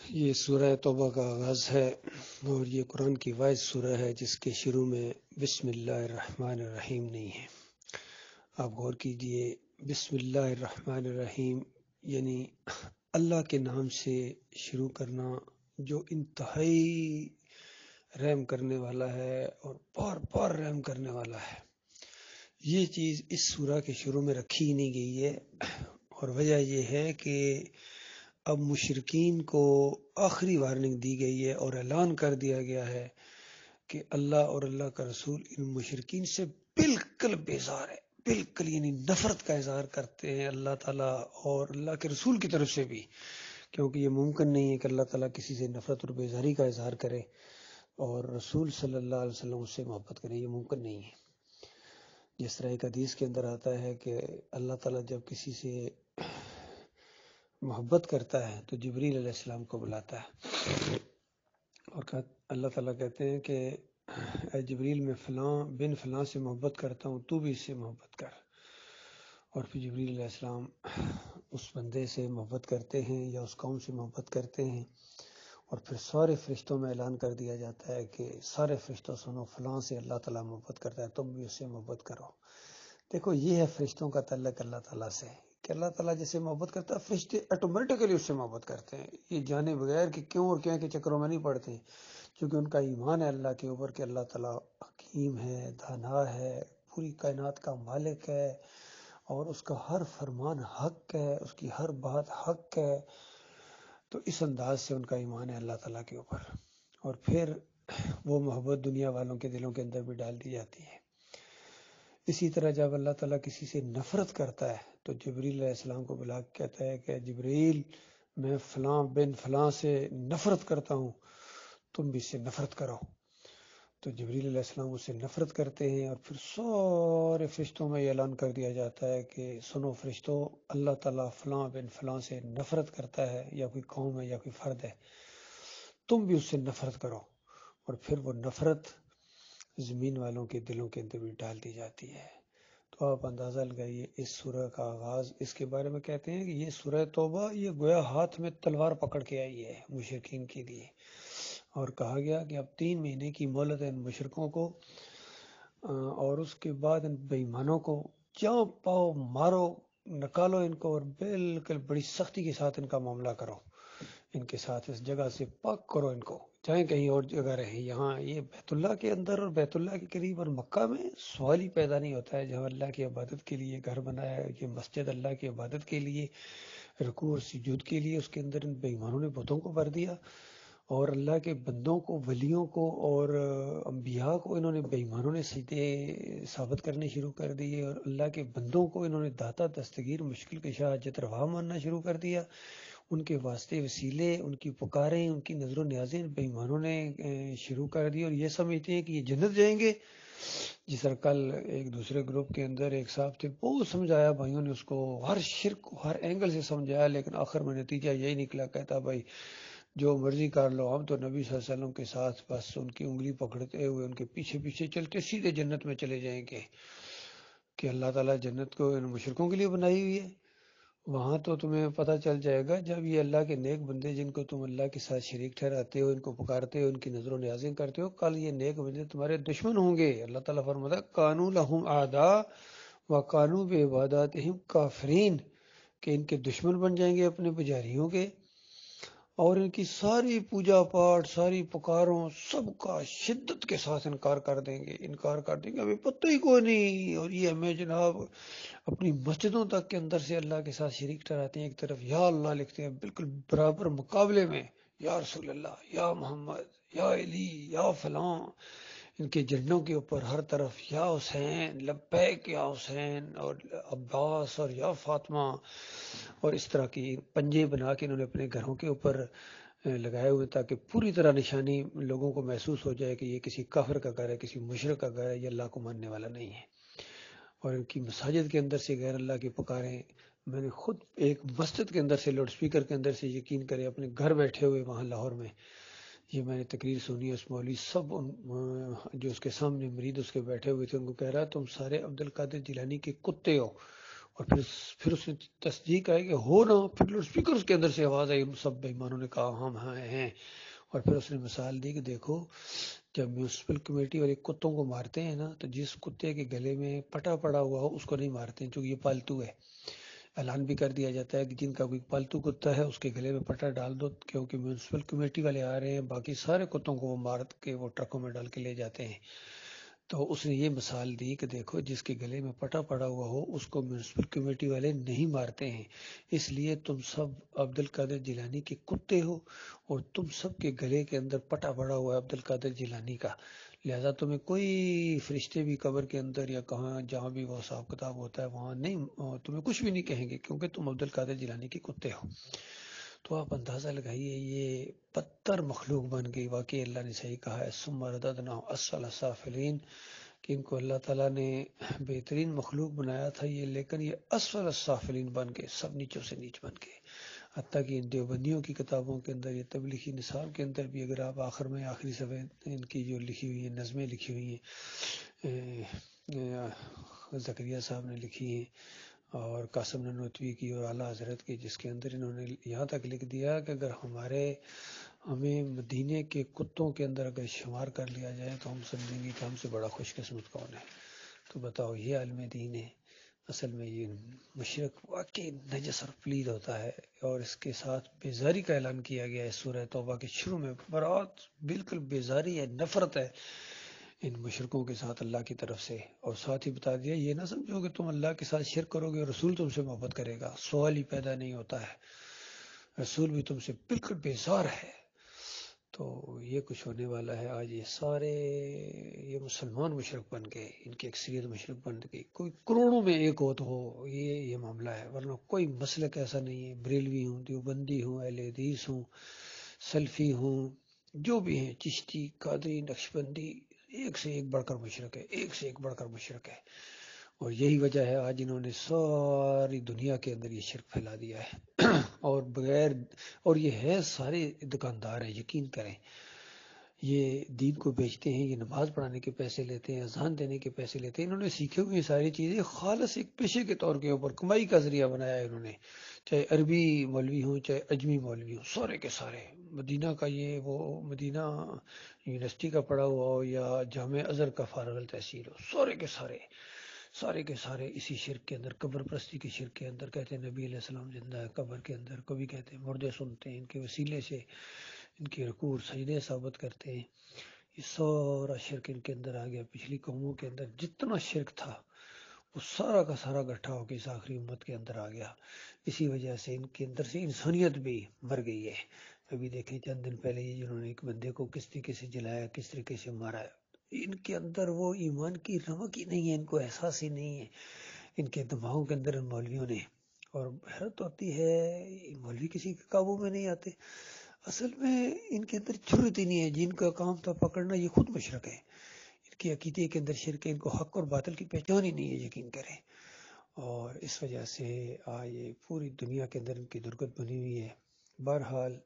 یہ سورہ توبہ کا آغاز ہے اور یہ قرآن کی واحد سورہ ہے جس کے شروع میں بسم اللہ الرحمن الرحیم نہیں ہے۔ آپ غور کیجئے، بسم اللہ الرحمن الرحیم یعنی اللہ کے نام سے شروع کرنا جو انتہائی رحم کرنے والا ہے اور بار بار رحم کرنے والا ہے۔ یہ چیز اس سورہ کے شروع میں رکھی ہی نہیں گئی ہے، اور وجہ یہ ہے کہ اب مشرکین کو آخری وارننگ دی گئی ہے اور اعلان کر دیا گیا ہے کہ اللہ اور اللہ کا رسول ان مشرکین سے بالکل بیزار ہے، بالکل یعنی نفرت کا اظہار کرتے ہیں اللہ تعالیٰ اور اللہ کے رسول کی طرف سے بھی، کیونکہ یہ ممکن نہیں ہے کہ اللہ تعالیٰ کسی سے نفرت اور بیزاری کا اظہار کرے اور رسول صلی اللہ علیہ وسلم اس سے محبت کرے، یہ ممکن نہیں ہے۔ جس طرح ایک حدیث کے اندر آتا ہے کہ اللہ تعالیٰ جب کسی سے محبت کرتا ہے تو جبریل علیہ السلام کو بلاتا ہے اور اللہ تعالیٰ کہتے ہیں کہ اے جبریل میں فلاں بن فلاں سے محبت کرتا ہوں، تو بھی اس سے محبت کر۔ اور پھر جبریل علیہ السلام اس بندے سے محبت کرتے ہیں یا اس قوم سے محبت کرتے ہیں، اور پھر سارے فرشتوں میں اعلان کر دیا جاتا ہے کہ سارے فرشتوں سنو، فلاں سے اللہ تعالیٰ محبت کرتا ہے، تم بھی اس سے محبت کرو۔ دیکھو، یہ ہے فرشتوں کا تعلق اللہ تعالیٰ سے کہ اللہ تعالیٰ جسے محبت کرتا ہے فرشتے آٹومیٹکلی اس سے محبت کرتے ہیں، یہ جانے بغیر کہ کیوں اور کیا کے چکروں میں نہیں پڑتے ہیں، کیونکہ ان کا ایمان ہے اللہ کے اوپر کہ اللہ تعالیٰ حکیم ہے، دانا ہے، پوری کائنات کا مالک ہے اور اس کا ہر فرمان حق ہے، اس کی ہر بات حق ہے۔ تو اس انداز سے ان کا ایمان ہے اللہ تعالیٰ کے اوپر، اور پھر وہ محبت دنیا والوں کے دلوں کے اندر بھی ڈال دی جاتی ہے۔ اسی طرح جب اللہ تعالیٰ کسی سے نفرت کرتا ہے تو جبریل علیہ السلام کو بلا کے کہتا ہے کہ جبریل میں فلاں بن فلاں سے نفرت کرتا ہوں، تم بھی اس سے نفرت کرو۔ تو جبریل علیہ السلام اس سے نفرت کرتے ہیں، اور پھر سارے فرشتوں میں یہ اعلان کر دیا جاتا ہے کہ سنو فرشتوں، اللہ تعالیٰ فلاں بن فلاں سے نفرت کرتا ہے، یا کوئی قوم ہے یا کوئی فرد ہے، تم بھی اس سے نفرت کرو۔ اور پھر وہ نفرت زمین والوں کے دلوں کے اندر بھی ڈال دی جاتی ہے۔ تو آپ اندازہ لگائیے اس سورہ کا آغاز، اس کے بارے میں کہتے ہیں کہ یہ سورہ توبہ یہ گویا ہاتھ میں تلوار پکڑ کے آئی ہے مشرکین کے لیے، اور کہا گیا کہ اب 3 مہینے کی مہلت ہے ان مشرکوں کو، اور اس کے بعد ان بے ایمانوں کو جاؤ پاؤ مارو، نکالو ان کو، اور بالکل بڑی سختی کے ساتھ ان کا معاملہ کرو، ان کے ساتھ اس جگہ سے پاک کرو ان کو، چاہے کہیں اور جگہ رہیں۔ یہاں یہ بیت اللہ کے اندر اور بیت اللہ کے قریب اور مکہ میں سوال ہی پیدا نہیں ہوتا ہے، جہاں اللہ کی عبادت کے لیے گھر بنایا ہے، یہ مسجد اللہ کی عبادت کے لیے، رکوع اور سجود کے لیے، اس کے اندر ان بے ایمانوں نے بتوں کو بھر دیا، اور اللہ کے بندوں کو، ولیوں کو اور انبیاء کو انہوں نے بے ایمانوں نے سجدے ثابت کرنے شروع کر دیے، اور اللہ کے بندوں کو انہوں نے داتا دستگیر مشکل کشا حاجت روا ماننا شروع کر دیا، ان کے واسطے وسیلے، ان کی پکاریں، ان کی نظر و نیازیں بے ایمانوں نے شروع کر دی، اور یہ سمجھتے ہیں کہ یہ جنت جائیں گے۔ جس طرح کل ایک دوسرے گروپ کے اندر ایک صاحب تھے، بہت سمجھایا بھائیوں نے اس کو، ہر شرک کو ہر اینگل سے سمجھایا، لیکن آخر میں نتیجہ یہی نکلا، کہتا بھائی جو مرضی کر لو، ہم تو نبی صلی اللہ علیہ وسلم کے ساتھ بس ان کی انگلی پکڑتے ہوئے ان کے پیچھے پیچھے چلتے سیدھے جنت میں چلے جائیں گے، کہ اللہ تعالیٰ جنت کو ان مشرکوں کے لیے بنائی ہوئی ہے۔ وہاں تو تمہیں پتہ چل جائے گا جب یہ اللہ کے نیک بندے جن کو تم اللہ کے ساتھ شریک ٹھہراتے ہو، ان کو پکارتے ہو، ان کی نظر و نیازیں کرتے ہو، کل یہ نیک بندے تمہارے دشمن ہوں گے۔ اللہ تعالیٰ فرماتا ہے کانوا لہم اعداء وکانوا بعباداتہم کافرین، کہ ان کے دشمن بن جائیں گے اپنے پجاریوں کے، اور ان کی ساری پوجا پاٹ، ساری پکاروں سب کا شدت کے ساتھ انکار کر دیں گے، ہمیں پتہ ہی کوئی نہیں، اور یہ ہمیں جناب اپنی مسجدوں تک کے اندر سے اللہ کے ساتھ شریک ٹھہراتے ہیں، ایک طرف یا اللہ لکھتے ہیں بالکل برابر مقابلے میں یا رسول اللہ، یا محمد، یا علی، یا فلاں، ان کے جھنڈوں کے اوپر ہر طرف یا حسین لبیک یا حسین، اور عباس، اور یا فاطمہ، اور اس طرح کی پنجے بنا کے انہوں نے اپنے گھروں کے اوپر لگائے ہوئے، تاکہ پوری طرح نشانی لوگوں کو محسوس ہو جائے کہ یہ کسی کافر کا گھر ہے، کسی مشرک کا گھر ہے، یہ اللہ کو ماننے والا نہیں ہے۔ اور ان کی مساجد کے اندر سے غیر اللہ کی پکاریں، میں نے خود ایک مسجد کے اندر سے لاؤڈ سپیکر کے اندر سے، یقین کرے اپنے گھر بیٹھے ہوئے وہاں لاہور میں، یہ میں نے تقریر سنی، اس مولوی سب جو اس کے سامنے مرید اس کے بیٹھے ہوئے تھے، ان کو کہہ رہا تم سارے عبد القادر جیلانی کے کتے ہو، اور پھر اس نے تصدیق آئی کہ ہو نا، پھر لاؤڈ اسپیکر کے اندر سے آواز آئی، سب بے ایمانوں نے کہا ہم ہیں. اور پھر اس نے مثال دی کہ دیکھو جب میونسپل کمیٹی والے کتوں کو مارتے ہیں نا، تو جس کتے کے گلے میں پٹا پڑا ہوا ہو اس کو نہیں مارتے ہیں، چونکہ یہ پالتو ہے. اعلان بھی کر دیا جاتا ہے کہ جن کا کوئی پالتو کتا ہے اس کے گلے میں پٹا ڈال دو، کیونکہ میونسپل کمیٹی والے آ رہے ہیں، باقی سارے کتوں کو وہ مار کے وہ ٹرکوں میں ڈال کے لے جاتے ہیں. تو اس نے یہ مثال دی کہ دیکھو جس کے گلے میں پٹا پڑا ہوا ہو اس کو میونسپل کمیٹی والے نہیں مارتے ہیں، اس لیے تم سب عبد القادر جیلانی کے کتے ہو، اور تم سب کے گلے کے اندر پٹا پڑا ہوا ہے عبد القادر جیلانی کا، لہذا تمہیں کوئی فرشتے بھی قبر کے اندر یا کہاں جہاں بھی وہ حساب کتاب ہوتا ہے وہاں نہیں، تمہیں کچھ بھی نہیں کہیں گے، کیونکہ تم عبد القادر جیلانی کے کتے ہو. تو آپ اندازہ لگائیے یہ بدتر مخلوق بن گئی. واقعی اللہ نے صحیح کہا ہے، ثم رددناہ اسفل سافلین، کہ ان کو اللہ تعالیٰ نے بہترین مخلوق بنایا تھا یہ، لیکن یہ اسفل السافلین بن گئے، سب نیچوں سے نیچ بن گئے. حتیٰ کہ ان دیوبندیوں کی کتابوں کے اندر، یہ تبلیغی نصاب کے اندر بھی اگر آپ آخر میں آخری صفحے ان کی جو لکھی ہوئی ہیں نظمیں لکھی ہوئی ہیں، زکریا صاحب نے لکھی ہیں، اور قاسم نانوتوی کی اور اعلیٰ حضرت کی، جس کے اندر انہوں نے یہاں تک لکھ دیا کہ اگر ہمیں مدینے کے کتوں کے اندر اگر شمار کر لیا جائے تو ہم سمجھیں گے کہ ہم سے بڑا خوش قسمت کون ہے. تو بتاؤ یہ عالم دین ہے. اصل میں یہ مشرک واقعی نجس اور پلید ہوتا ہے، اور اس کے ساتھ بیزاری کا اعلان کیا گیا ہے سورہ توبہ کے شروع میں. برات بالکل بیزاری ہے، نفرت ہے ان مشرکوں کے ساتھ اللہ کی طرف سے. اور ساتھ ہی بتا دیا یہ نہ سمجھو کہ تم اللہ کے ساتھ شرک کرو گے اور رسول تم سے محبت کرے گا، سوال ہی پیدا نہیں ہوتا ہے، رسول بھی تم سے بالکل بیزار ہے. تو یہ کچھ ہونے والا ہے. آج یہ سارے یہ مسلمان مشرک بن گئے، ان کی اکثریت مشرک بن گئی. کوئی کروڑوں میں ایک ہو تو ہو یہ معاملہ ہے، ورنہ کوئی مسلک ایسا نہیں ہے. بریلوی ہوں، دیوبندی ہوں، اہل حدیث ہوں، سلفی ہوں، جو بھی ہیں، چشتی، قادری، نقشبندی، ایک سے ایک بڑھ کر مشرک ہے، ایک سے ایک بڑھ کر مشرک ہے. اور یہی وجہ ہے آج انہوں نے ساری دنیا کے اندر یہ شرک پھیلا دیا ہے. اور یہ ہے سارے دکاندار ہیں، یقین کریں، یہ دین کو بیچتے ہیں، یہ نماز پڑھانے کے پیسے لیتے ہیں، اذان دینے کے پیسے لیتے ہیں. انہوں نے سیکھے ہوئے ساری چیزیں خالص ایک پیشے کے طور کے اوپر کمائی کا ذریعہ بنایا ہے انہوں نے. چاہے عربی مولوی ہوں، چاہے اجمی مولوی ہوں، سارے کے سارے مدینہ کا وہ مدینہ یونیورسٹی کا پڑھا ہوا ہو یا جامع ازہر کا فارغ التحصیل ہو، سارے کے سارے اسی شرک کے اندر، قبر پرستی کے شرک کے اندر. کہتے ہیں نبی علیہ السلام زندہ ہے قبر کے اندر، کبھی کہتے ہیں مردے سنتے ہیں، ان کے وسیلے سے ان کے رکوع سجدے ثابت کرتے ہیں. یہ سارا شرک ان کے اندر آ گیا. پچھلی قوموں کے اندر جتنا شرک تھا وہ سارا کا سارا گٹھا ہو کے اس آخری امت کے اندر آ گیا. اسی وجہ سے ان کے اندر سے انسانیت بھی مر گئی ہے. ابھی دیکھیں چند دن پہلے یہ جنہوں نے ایک بندے کو کس طریقے سے جلایا، کس طریقے سے مارا، ان کے اندر وہ ایمان کی رمق ہی نہیں ہے، ان کو احساس ہی نہیں ہے ان کے دماغوں کے اندر، ان مولویوں نے. اور حیرت ہوتی ہے مولوی کسی کے قابو میں نہیں آتے. اصل میں ان کے اندر جرت ہی نہیں ہے، جن کا کام تھا پکڑنا یہ خود مشرک ہے. ان کے عقیدے کے اندر شرک ہے، ان کو حق اور باطل کی پہچان ہی نہیں ہے، یقین کریں. اور اس وجہ سے آج یہ پوری دنیا کے اندر ان کی درگت بنی ہوئی ہے. بہرحال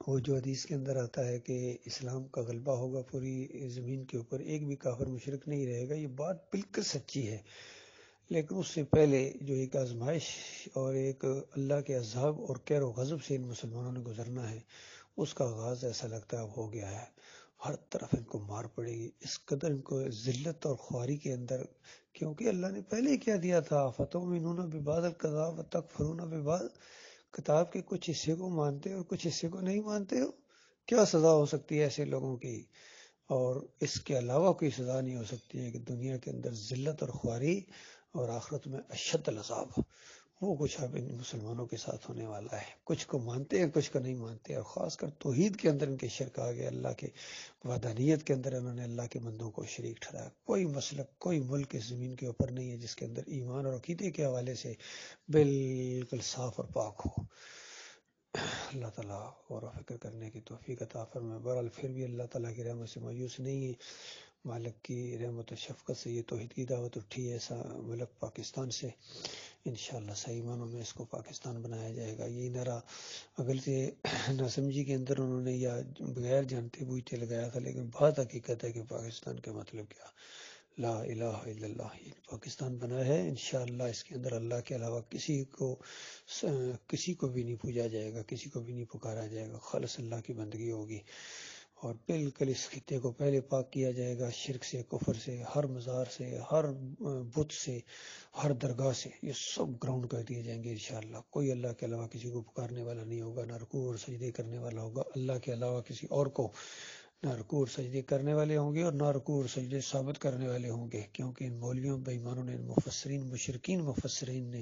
وہ جو حدیث کے اندر آتا ہے کہ اسلام کا غلبہ ہوگا پوری زمین کے اوپر، ایک بھی کافر مشرک نہیں رہے گا، یہ بات بالکل سچی ہے. لیکن اس سے پہلے جو ایک آزمائش اور ایک اللہ کے عذاب اور قہر و غضب سے ان مسلمانوں نے گزرنا ہے، اس کا آغاز ایسا لگتا ہے اب ہو گیا ہے. ہر طرف ان کو مار پڑے گی، اس قدر ان کو ذلت اور خواری کے اندر، کیونکہ اللہ نے پہلے ہی کیا دیا تھا، فتؤمنون ببعض الکتاب وتکفرون ببعض، کتاب کے کچھ حصے کو مانتے اور کچھ حصے کو نہیں مانتے ہو. کیا سزا ہو سکتی ہے ایسے لوگوں کی؟ اور اس کے علاوہ کوئی سزا نہیں ہو سکتی ہے کہ دنیا کے اندر ذلت اور خواری اور آخرت میں اشد العذاب. وہ کچھ اب ان مسلمانوں کے ساتھ ہونے والا ہے. کچھ کو مانتے ہیں، کچھ کو نہیں مانتے، اور خاص کر توحید کے اندر ان کے شرک آ گیا. اللہ کے وحدانیت کے اندر انہوں نے اللہ کے بندوں کو شریک ٹھہرایا. کوئی مسلک، کوئی ملک اس زمین کے اوپر نہیں ہے جس کے اندر ایمان اور عقیدے کے حوالے سے بالکل صاف اور پاک ہو. اللہ تعالیٰ غور و فکر کرنے کی توفیق عطا فرمائے. بہرحال پھر بھی اللہ تعالیٰ کی رحمت سے مایوس نہیں ہے. مالک کی رحمت و شفقت سے یہ توحید کی دعوت اٹھی ہے ایسا ملک پاکستان سے. انشاءاللہ صحیح معنوں میں اس کو پاکستان بنایا جائے گا. یہ نعرہ اگرچہ ناسمجھی کے اندر انہوں نے یا بغیر جانتے بوجھتے لگایا تھا، لیکن بات حقیقت ہے کہ پاکستان کا مطلب کیا. لا الہ الا اللہ پاکستان بنا ہے، انشاءاللہ اس کے اندر اللہ کے علاوہ کسی کو بھی نہیں پوجا جائے گا، کسی کو بھی نہیں پکارا جائے گا، خالص اللہ کی بندگی ہوگی، اور بالکل اس خطے کو پہلے پاک کیا جائے گا شرک سے، کفر سے، ہر مزار سے، ہر بت سے، ہر درگاہ سے، یہ سب گراؤنڈ کر دیے جائیں گے انشاءاللہ۔ کوئی اللہ کے علاوہ کسی کو پکارنے والا نہیں ہوگا، نہ رکوع اور سجدے کرنے والا ہوگا اللہ کے علاوہ کسی اور کو، نہ رکوع اور سجدے کرنے والے ہوں گے، اور نہ رکوع اور سجدے ثابت کرنے والے ہوں گے، کیونکہ ان مولویوں بے ایمانوں نے، مفسرین مشرکین مفسرین نے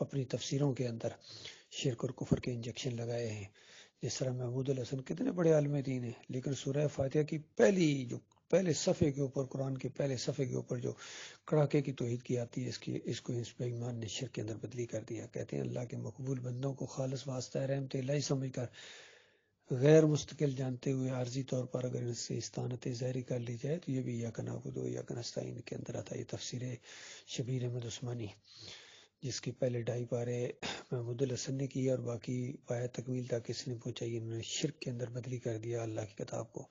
اپنی تفسیروں کے اندر شرک اور کفر کے انجیکشن لگائے ہیں۔ جس طرح محمود الحسن کتنے بڑے عالم دین ہیں، لیکن سورہ فاتحہ کی پہلے صفحے کے اوپر، قرآن کے پہلے صفحے کے اوپر جو کڑاکے کی توحید کی آتی ہے، اس کو اس بے ایمان نے شرک کے اندر بدلی کر دیا۔ کہتے ہیں اللہ کے مقبول بندوں کو خالص واسطہ رحمت الہی سمجھ کر، غیر مستقل جانتے ہوئے عارضی طور پر اگر اس سے استعانت ظاہری کر لی جائے تو یہ بھی ایاک نعبد و ایاک نستعین کے اندر آتا ہے۔ یہ تفسیر شبیر احمد عثمانی، جس کی پہلے 2.5 پارے محمود الحسن نے کی اور باقی پایا تکمیل تک اس نے پہنچائی، انہوں نے شرک کے اندر بدلی کر دیا اللہ کی کتاب کو۔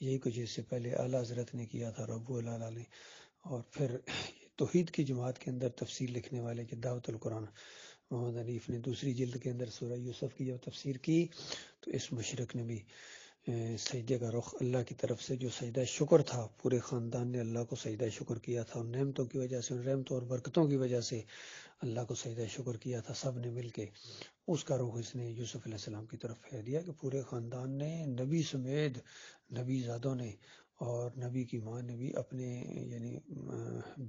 یہی کچھ اس سے پہلے اعلیٰ حضرت نے کیا تھا، ربو اللہ نے، اور پھر توحید کی جماعت کے اندر تفسیر لکھنے والے کہ دعوت القرآن محمد حنیف نے دوسری جلد کے اندر سورہ یوسف کی جب تفسیر کی تو اس مشرک نے بھی سجدے کا رخ اللہ کی طرف سے، جو سجدہ شکر تھا، پورے خاندان نے اللہ کو سجدہ شکر کیا تھا، ان نعمتوں کی وجہ سے، ان رحمتوں اور برکتوں کی وجہ سے اللہ کو سجدہ شکر کیا تھا سب نے مل کے، اس کا رخ اس نے یوسف علیہ السلام کی طرف پھیر دیا کہ پورے خاندان نے، نبی سمیت، نبی زادوں نے اور نبی کی ماں نے بھی اپنے یعنی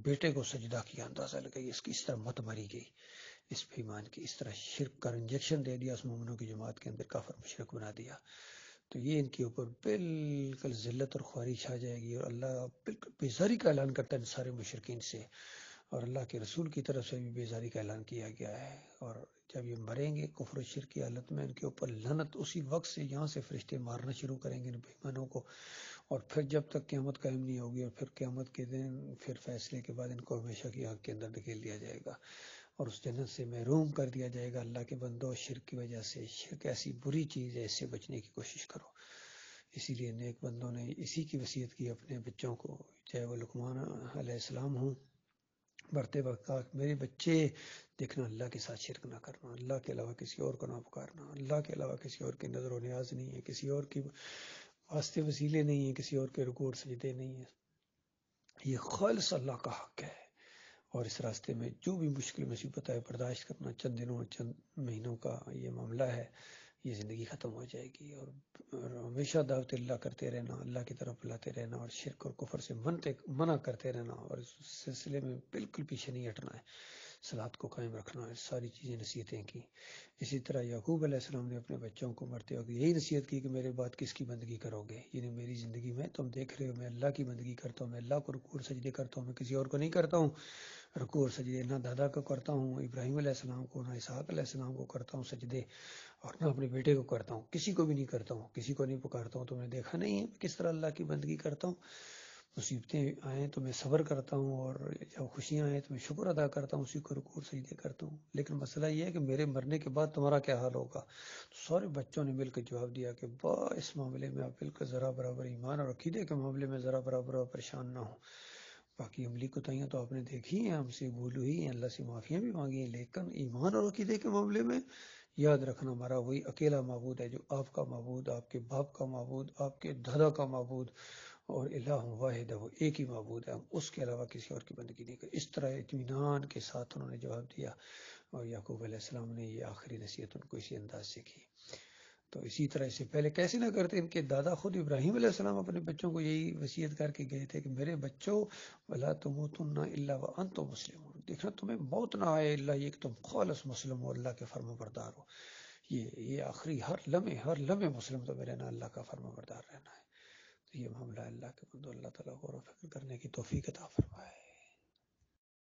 بیٹے کو سجدہ کیا۔ اندازہ لگائی اس کی اس طرح مت ماری گئی، اس بے ایمان کی اس طرح شرک کا انجیکشن دے دیا، اس مومنوں کی جماعت کے اندر کافر مشرک بنا دیا۔ تو یہ ان کے اوپر بالکل ذلت اور خواری چھا جائے گی، اور اللہ بالکل بیزاری کا اعلان کرتا ہے ان سارے مشرکین سے، اور اللہ کے رسول کی طرف سے بھی بیزاری کا اعلان کیا گیا ہے۔ اور جب یہ مریں گے کفر و شرک کی حالت میں، ان کے اوپر لعنت اسی وقت سے یہاں سے فرشتے مارنا شروع کریں گے ان بے ایمانوں کو، اور پھر جب تک قیامت قائم نہیں ہوگی، اور پھر قیامت کے دن پھر فیصلے کے بعد ان کو ہمیشہ کی آگ کے اندر دھکیل دیا جائے گا، اور اس جنت سے محروم کر دیا جائے گا۔ اللہ کے بندوں، شرک کی وجہ سے، شرک ایسی بری چیز ہے، اس سے بچنے کی کوشش کرو۔ اسی لیے نیک بندوں نے اسی کی وصیت کی اپنے بچوں کو، چاہے وہ لقمان علیہ السلام ہوں، مرتے وقت کہا میرے بچے دیکھنا اللہ کے ساتھ شرک نہ کرنا، اللہ کے علاوہ کسی اور کو نہ پکارنا، اللہ کے علاوہ کسی اور کی نظر و نیاز نہیں ہے، کسی اور کی واسطے وسیلے نہیں ہیں، کسی اور کے رکوع اور سجدے نہیں ہیں، یہ خالص اللہ کا حق ہے۔ اور اس راستے میں جو بھی مشکل مصیبت ہے برداشت کرنا، چند دنوں چند مہینوں کا یہ معاملہ ہے، یہ زندگی ختم ہو جائے گی، اور ہمیشہ دعوت اللہ کرتے رہنا، اللہ کی طرف بلاتے رہنا، اور شرک اور کفر سے منع کرتے رہنا، اور اس سلسلے میں بالکل پیچھے نہیں ہٹنا ہے، صلات کو قائم رکھنا ہے، ساری چیزیں نصیحتیں کی۔ اسی طرح یعقوب علیہ السلام نے اپنے بچوں کو مرتے وقت یہی نصیحت کی کہ میرے بعد کس کی بندگی کرو گے، یعنی میری زندگی میں تم دیکھ رہے ہو میں اللہ کی بندگی کرتا ہوں، میں اللہ کو رکوع اور سجدے کرتا ہوں، میں کسی اور کو نہیں کرتا ہوں رکوع اور سجدے، نہ دادا کو کرتا ہوں ابراہیم علیہ السلام کو، نہ اسحاق علیہ السلام کو کرتا ہوں سجدے، اور نہ اپنے بیٹے کو کرتا ہوں، کسی کو بھی نہیں کرتا ہوں، کسی کو نہیں پکارتا ہوں۔ تم نے دیکھا نہیں ہے میں کس طرح اللہ کی بندگی کرتا ہوں، مصیبتیں آئیں تو میں صبر کرتا ہوں، اور جب خوشیاں آئیں تو میں شکر ادا کرتا ہوں، اسی کو رکوع اور سجدے کرتا ہوں، لیکن مسئلہ یہ ہے کہ میرے مرنے کے بعد تمہارا کیا حال ہوگا؟ تو سارے بچوں نے مل کر جواب دیا کہ اس معاملے میں آپ بالکل ذرا برابر ایمان اور عقیدے کے معاملے میں ذرا برابر پریشان نہ ہوں، باقی عملی کوتاہیاں تو آپ نے دیکھی ہیں، ہم سے بھول ہوئی ہیں، اللہ سے معافیاں بھی مانگی ہیں، لیکن ایمان اور عقیدے کے معاملے میں یاد رکھنا ہمارا وہی اکیلا معبود ہے جو آپ کا معبود، آپ کے باپ کا معبود، آپ کے دادا کا معبود، اور الہ واحد ہے، وہ ایک ہی معبود ہے، ہم اس کے علاوہ کسی اور کی بندگی نہیں کریں۔ اس طرح اطمینان کے ساتھ انہوں نے جواب دیا، اور یعقوب علیہ السلام نے یہ آخری نصیحت ان کو اسی انداز سے کی۔ تو اسی طرح اس سے پہلے کیسے نہ کرتے، ان کے دادا خود ابراہیم علیہ السلام اپنے بچوں کو یہی وصیت کر کے گئے تھے کہ میرے بچوں وَلَا تُمُوتُنَّ إِلَّا وَأَنْتُمْ مُسْلِمُونَ، دیکھنا تمہیں موت نہ آئے اللہ یہ کہ تم خالص مسلم ہو، اللہ کے فرما بردار ہو۔ یہ آخری ہر لمحے مسلم تو میرے نا اللہ کا فرما بردار رہنا ہے۔ تو یہ معاملہ اللہ کے بندو، اللہ تعالیٰ غور و فکر کرنے کی توفیق عطا فرمائے۔